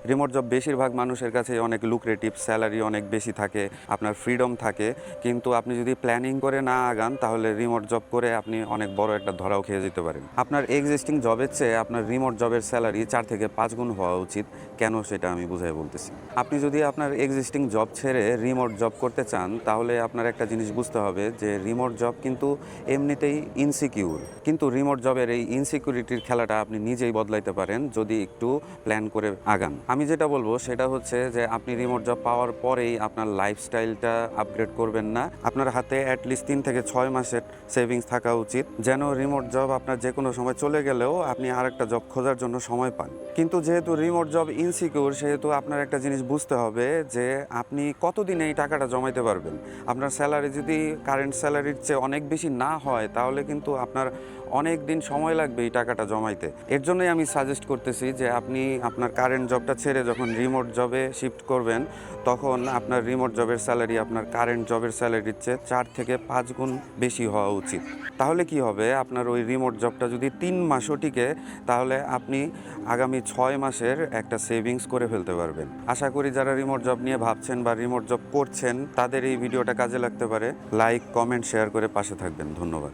Remote job বেশিরভাগ মানুষের কাছে অনেক লুক্রেটিভ, স্যালারি অনেক বেশি থাকে, আপনার ফ্রিডম থাকে। কিন্তু আপনি যদি প্ল্যানিং করে না আগান তাহলে রিমোট জব করে আপনি অনেক বড় একটা ধরাও খেয়ে যেতে পারেন। আপনার এক্সিস্টিং জবের চেয়ে আপনার রিমোট জবের স্যালারি 4 থেকে 5 গুণ হওয়া উচিত। কেন সেটা আমি বুঝাই বলতেছি। আপনি যদি আপনার এক্সিস্টিং জব ছেড়ে রিমোট জব করতে চান তাহলে আপনার একটা জিনিস বুঝতে হবে যে রিমোট জব কিন্তু এমনিতেই ইনসিকিউর, কিন্তু রিমোট জবের এই ইনসিকিউরিটির খেলাটা আপনি নিজেই বদলাইতে পারেন যদি একটু প্ল্যান করে আগান। আমি যেটা বলবো সেটা হচ্ছে যে আপনি রিমোট জব পাওয়ার পরেই আপনার লাইফস্টাইলটা আপগ্রেড করবেন না। আপনার হাতে অ্যাটলিস্ট 3 থেকে 6 মাসের সেভিংস থাকা উচিত, যেন রিমোট জব আপনার যে কোনো সময় চলে গেলেও আপনি আরেকটা জব খোঁজার জন্য সময় পান। কিন্তু যেহেতু রিমোট জব ইনসিকিউর, সেহেতু আপনার একটা জিনিস বুঝতে হবে যে আপনি কতদিনে এই টাকাটা জমাইতে পারবেন। আপনার স্যালারি যদি কারেন্ট স্যালারির চেয়ে অনেক বেশি না হয় তাহলে কিন্তু আপনার অনেক দিন সময় লাগবে এই টাকাটা জমাইতে। এর জন্যই আমি সাজেস্ট করতেছি যে আপনি আপনার কারেন্ট জবটা ছেড়ে যখন রিমোট জবে শিফট করবেন তখন আপনার রিমোট জবের স্যালারি আপনার কারেন্ট জবের স্যালারির চেয়ে 4 থেকে 5 গুণ বেশি হওয়া উচিত। তাহলে কি হবে, আপনার ওই রিমোট জবটা যদি 3 মাসও টিকে তাহলে আপনি আগামী 6 মাসের একটা সেভিংস করে ফেলতে পারবেন। আশা করি যারা রিমোট জব নিয়ে ভাবছেন বা রিমোট জব করছেন তাদের এই ভিডিওটা কাজে লাগতে পারে। লাইক, কমেন্ট, শেয়ার করে পাশে থাকবেন। ধন্যবাদ।